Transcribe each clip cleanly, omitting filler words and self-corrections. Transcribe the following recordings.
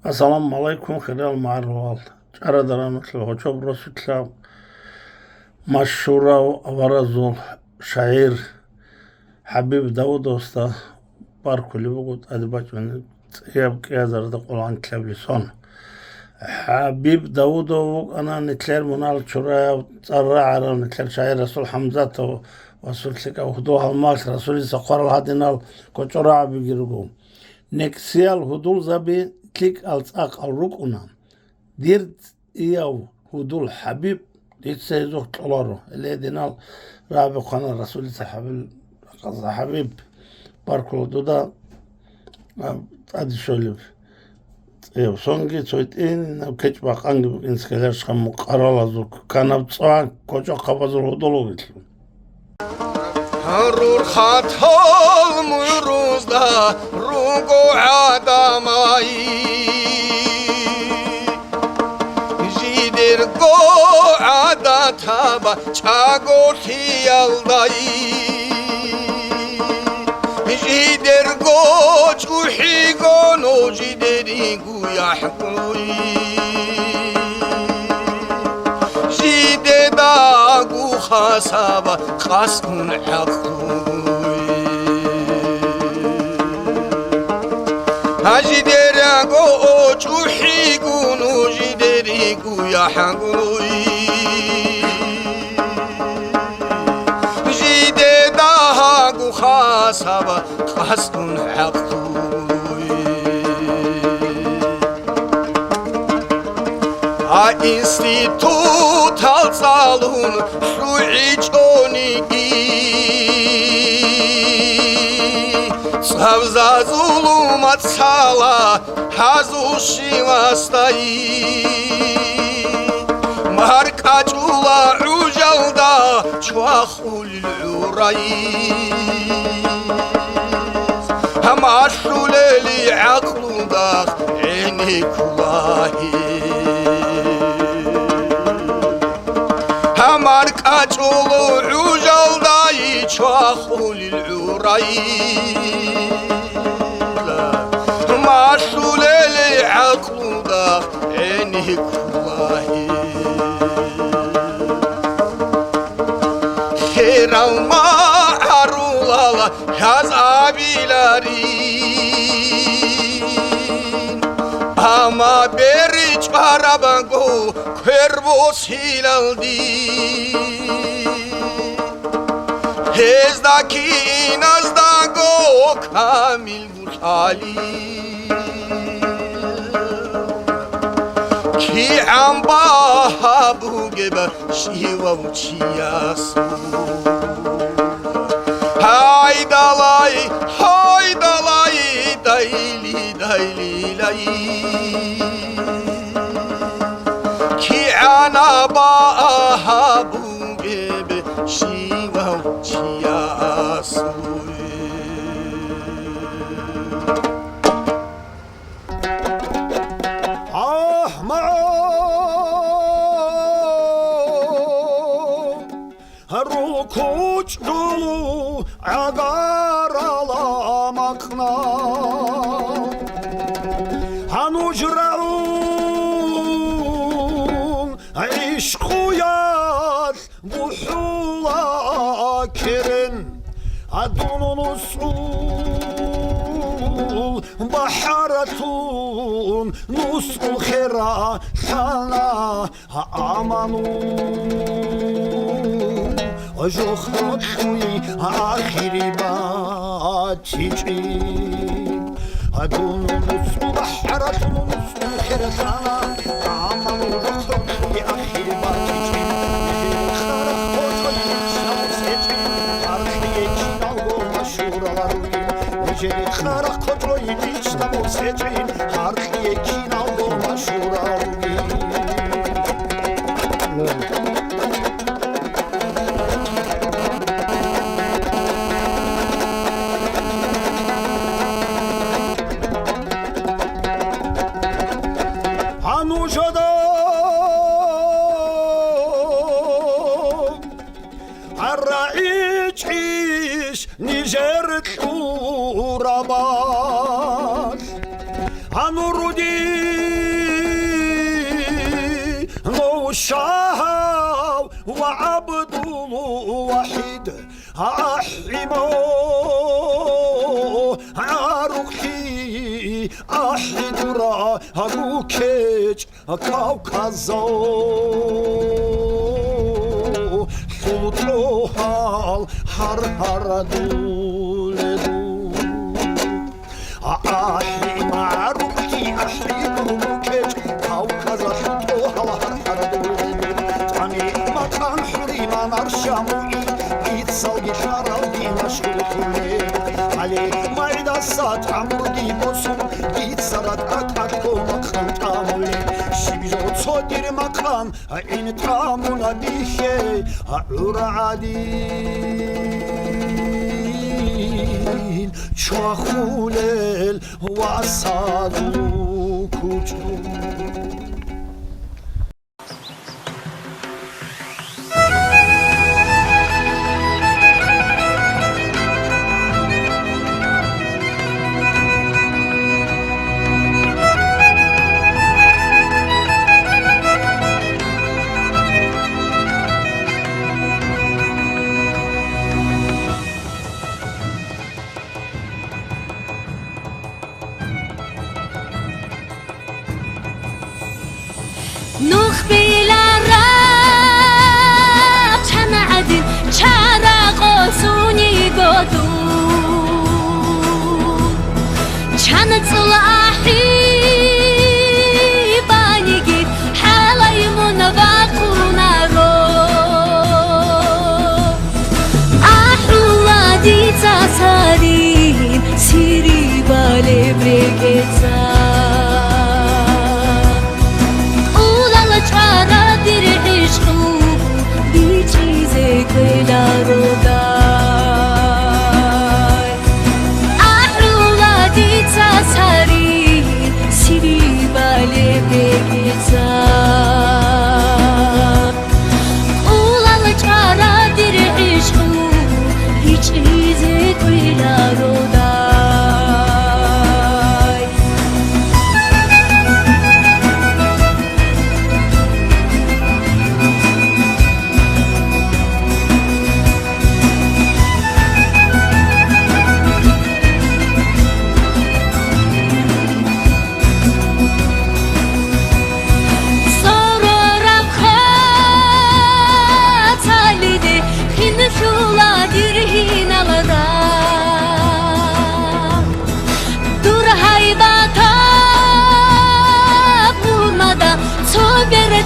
السلام عليكم خلال معروال أردنا مثل هجوب رسول مشهورة وأبرزوا شعير حبيب داود وستا باركو اللي بقول أدبات من يبقى يزرد قرآن كلاب لسون حبيب داود أنا نتلر منال شراء ترى على نتلر شعير رسول حمزة ورسول سكا وخدوها الماس رسول سقر الهدينال كشراء بيجرقو نكسيال هدول زبي كليك ألتاق الركونا ديرت إياه هدول حبيب يتسيزوك تلارو اللي دينال رابع قناة رسول حبيب باركو دودا أدي شولف إيو سونجي تسويت إن كيش باقانجي إنسكاليرش خمو قرالا زوك كان بتصوان كوشو قبضو هدولو قتلو هرور خاتل مروز دا روغو عدماي جيدر گو عدتابا چاگو خيالداي جيدر گو چوحي گونو جيدري گو يحقوي جيد داغو خاسابا خاسكون حقوي هاجي ديراغو چوحي گونو جيدري گو يحقوي جيد داغو خاسابا خاسكون حقوي институт алцалун шуичоники савзазулум ацала хазуши вастай маркачула ужалда чвахул урай хамашулели аклуда ини кулаhi همار کچولو عجال دایی چاخول العراي ماشول العقل دا عيني كلاهي خير ما عرولا هز abilerin ama beri çarabango kervos hilaldi hezdaki nazdago kamil burhali ki amba bu gebe şiva uçiyasu haydalay haydalay dayli dayli lay ki ana ba bu gebe şiva uçiyasu Rukuç dolu agar alamakna Hanucraun işkuyat buhula kirin Adunun usul baharatun nusul khira sana amanun أجوخي آخري باتيجي أدون الصبح حرة نصف خيرتنا عمل وجوخي آخري باتيجي خرق وجهي سامسيجي أرخي جينالو مشهورة لروي نجري خرق وجهي سامسيجي أرخي جينالو مشهورة لروي الرعيش نجرت ورباش هنردي حريمو عروقي أحدرا أبوكيج كوكازو حوتروهال هر دولدو أحرم عروقي أحرم أبوكيج كوكازا حوتروهال هر دولدو تاني مكان حريما نرشامو صلي شرودي مشغول علي مردا سات عمودي بوسم بيت سرات أكاكو مكان تعملي شبيزو تصدر مكان إن تعمل بيشي أعور عديل شاخولل واسادو كوچو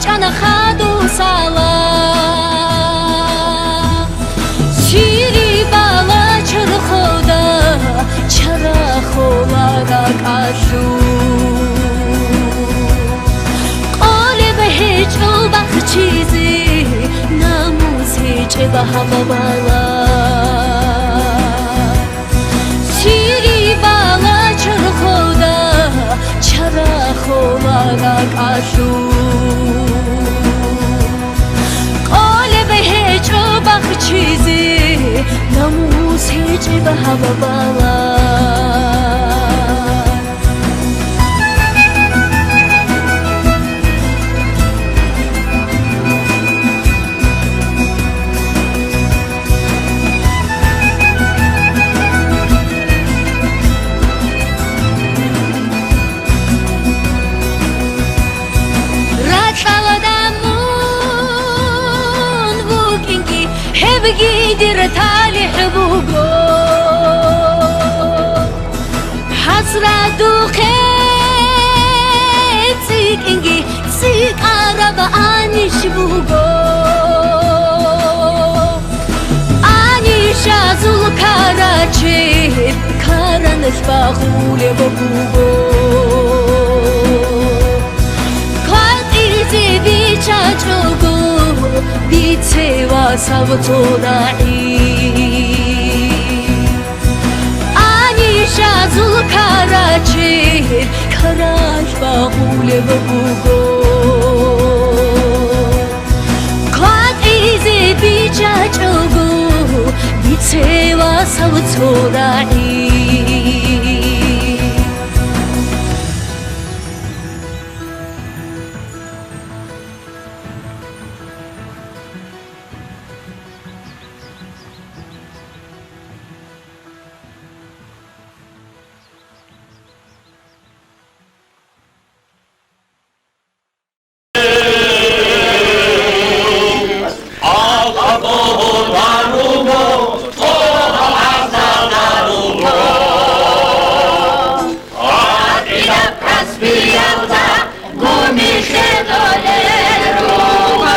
Çana xadu sala Şiri bala çırxoda Çara xolara qaşu Qolebe heç bax çizi Namus heç bahava bala Şiri bala çırxoda Çara xolara qaşu چیزی ناموس هیچ به هوا بالا بقيدر تالي حبوقو حسرة دوخيت سيك انجي سيك عرب اني شبوقو اني شازو كاراتشير كارانش باخولي ببوقو كوات ايزي بيچاچوگو بیتوا سبتونایی آنی شازل کاراچیر کاراش باقول ببوگو کات ایزی بیچا چوگو بیتوا سبتونایی Białda, gumi się doleruwa.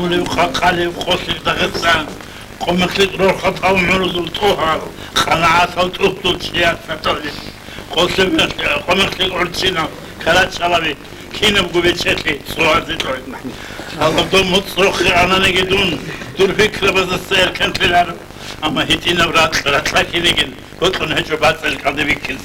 حولي وخقالي وخوصي دغسان قومك لتروح خطا ومرز وطوها خناعات وطوطو سياسة تولي قومك لتعرسينا كلات شلبي كينا بقوبي تشتلي صواتي تولي الله دوم متصروخي أنا نجدون دور فكرة بس السير كانت في العرب أما هيتينا برات لكي نجد وطلن هجو بات سير كان دي بيكين